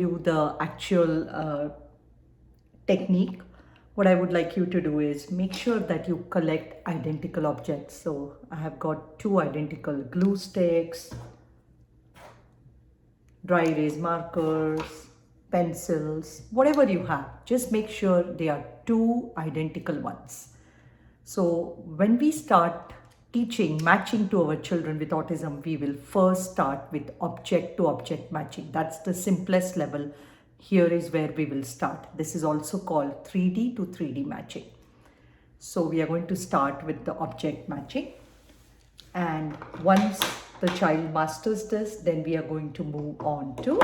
You the actual technique. What I would like you to do is make sure that you collect identical objects. So I have got two identical glue sticks, dry erase markers, pencils, whatever you have. Just make sure they are two identical ones. So when we start teaching matching to our children with autism, we will first start with object to object matching. That's the simplest level. Here is where we will start. This is also called 3D to 3D matching. So we are going to start with the object matching. And once the child masters this, then we are going to move on to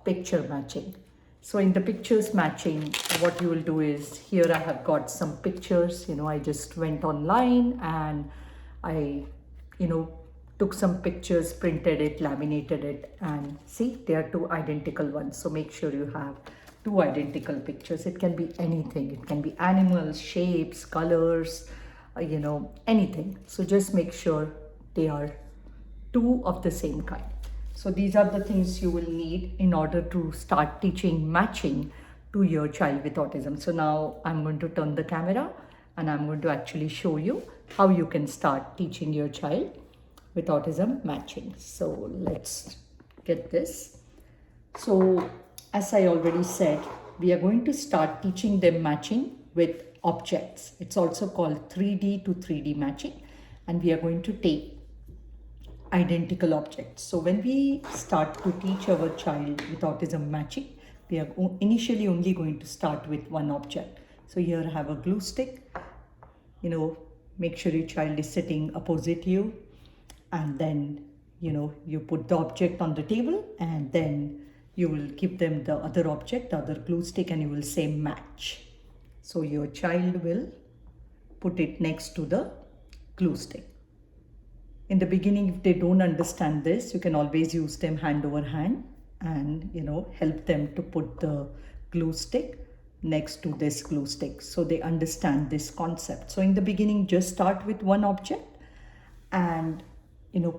picture matching. So in the pictures matching, what you will do is, here I have got some pictures. I just went online and I, took some pictures, printed it, laminated it, and see, they are two identical ones. So make sure you have two identical pictures. It can be anything. It can be animals, shapes, colors, anything. So just make sure they are two of the same kind. So these are the things you will need in order to start teaching matching to your child with autism. So now I'm going to turn the camera and I'm going to actually show you how you can start teaching your child with autism matching. So let's get this. So as I already said, we are going to start teaching them matching with objects. It's also called 3D to 3D matching, and we are going to take identical objects. So when we start to teach our child with autism matching, we are initially only going to start with one object. So here I have a glue stick. Make sure your child is sitting opposite you, and then you put the object on the table, and then you will give them the other object, the other glue stick, and you will say match. So your child will put it next to the glue stick. In the beginning, if they don't understand this, you can always use them hand over hand and help them to put the glue stick next to this glue stick so they understand this concept. So in the beginning, just start with one object and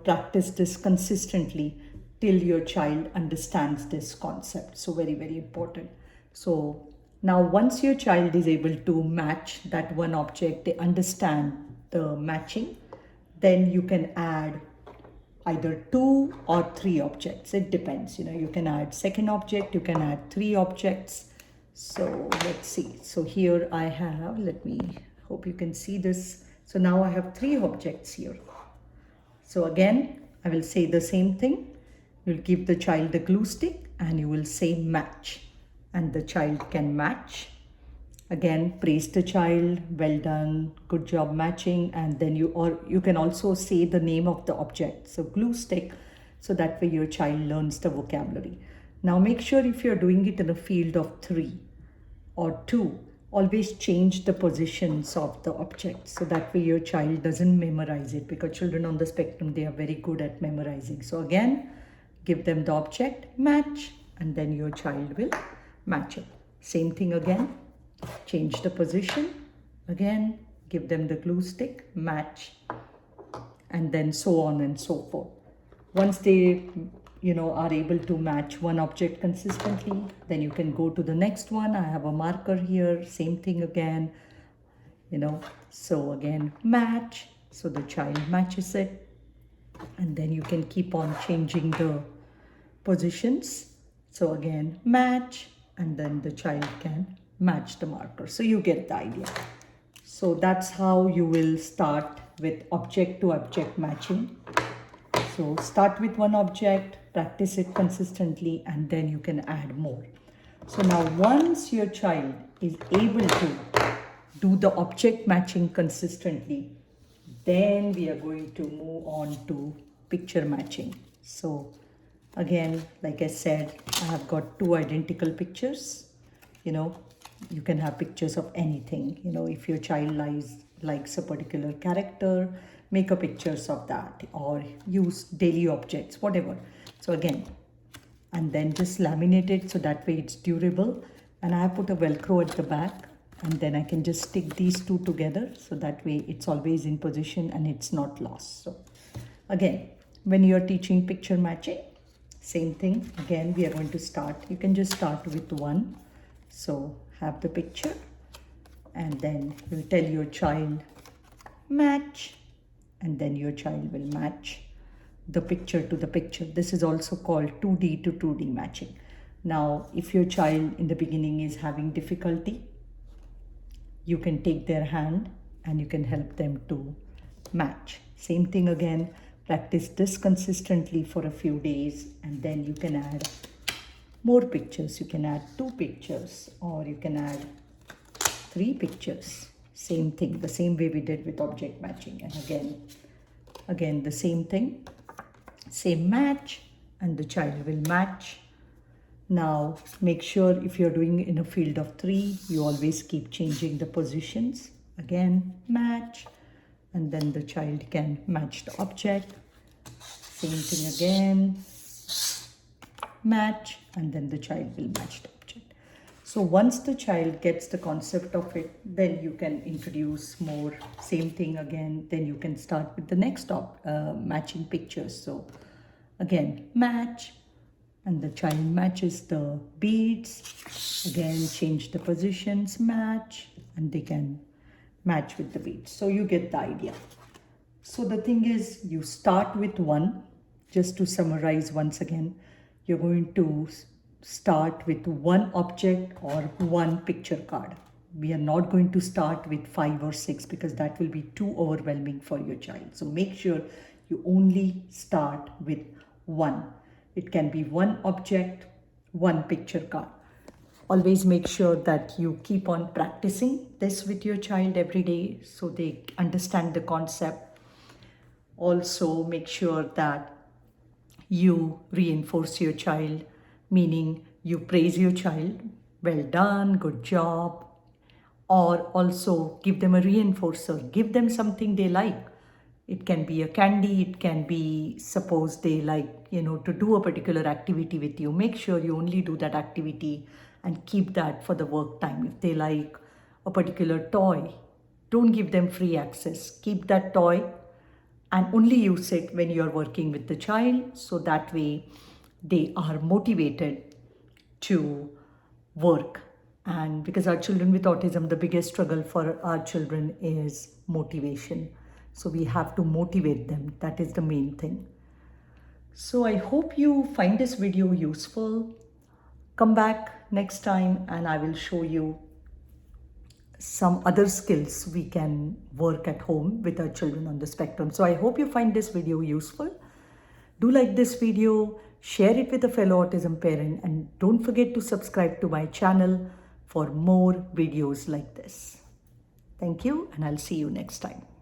practice this consistently till your child understands this concept. So very, very important. So now once your child is able to match that one object, they understand the matching, then you can add either 2 or 3 objects. It depends. You can add second object, you can add 3 objects. So let's see. So here I have, hope you can see this. So now I have 3 objects here. So again, I will say the same thing. You'll give the child the glue stick and you will say match, and the child can match. Again, praise the child, well done, good job matching, and then you can also say the name of the object. So glue stick, so that way your child learns the vocabulary. Now make sure if you're doing it in a field of 3 or 2, always change the positions of the object, so that way your child doesn't memorize it, because children on the spectrum, they are very good at memorizing. So again, give them the object, match, and then your child will match it. Same thing again. Change the position, again give them the glue stick, match, and then so on and so forth. Once they are able to match one object consistently, then you can go to the next one. I have a marker here, same thing again, so again match, so the child matches it, and then you can keep on changing the positions. So again match, and then the child can match the marker. So you get the idea. So that's how you will start with object to object matching. So start with one object, practice it consistently, and then you can add more. So now once your child is able to do the object matching consistently, then we are going to move on to picture matching. So again, like I said, I have got 2 identical pictures. You can have pictures of anything. If your child likes a particular character, make a pictures of that, or use daily objects, whatever. So again, and then just laminate it so that way it's durable. And I have put a Velcro at the back, and then I can just stick these 2 together, so that way it's always in position and it's not lost. So again, when you're teaching picture matching, Same thing. Again, we are going to start. You can just start with 1. So have the picture and then you'll tell your child match, and then your child will match the picture to the picture. This is also called 2D to 2D matching. Now, if your child in the beginning is having difficulty, you can take their hand and you can help them to match. Same thing again, practice this consistently for a few days and then you can add more pictures. You can add 2 pictures or you can add 3 pictures. Same thing, the same way we did with object matching. And again the same thing, same match, and the child will match. Now make sure if you're doing in a field of 3, you always keep changing the positions. Again, match, and then the child can match the object. Same thing again, match, and then the child will match the object. So once the child gets the concept of it, then you can introduce more. Same thing again, then you can start with the next matching pictures. So again, match, and the child matches the beads. Again, change the positions, match, and they can match with the beads. So you get the idea. So the thing is, you start with 1. Just to summarize once again, you're going to start with 1 object or 1 picture card. We are not going to start with 5 or 6 because that will be too overwhelming for your child. So make sure you only start with 1. It can be 1 object, 1 picture card. Always make sure that you keep on practicing this with your child every day so they understand the concept. Also make sure that you reinforce your child, meaning you praise your child, well done, good job, or also give them a reinforcer, give them something they like. It can be a candy, it can be, suppose they like, to do a particular activity with you. Make sure you only do that activity and keep that for the work time. If they like a particular toy, don't give them free access. Keep that toy and only use it when you're working with the child, so that way they are motivated to work. And because our children with autism, the biggest struggle for our children is motivation. So we have to motivate them. That is the main thing. So I hope you find this video useful. Come back next time and I will show you some other skills we can work at home with our children on the spectrum. So I hope you find this video useful. Do like this video, share it with a fellow autism parent, and don't forget to subscribe to my channel for more videos like this. Thank you, and I'll see you next time.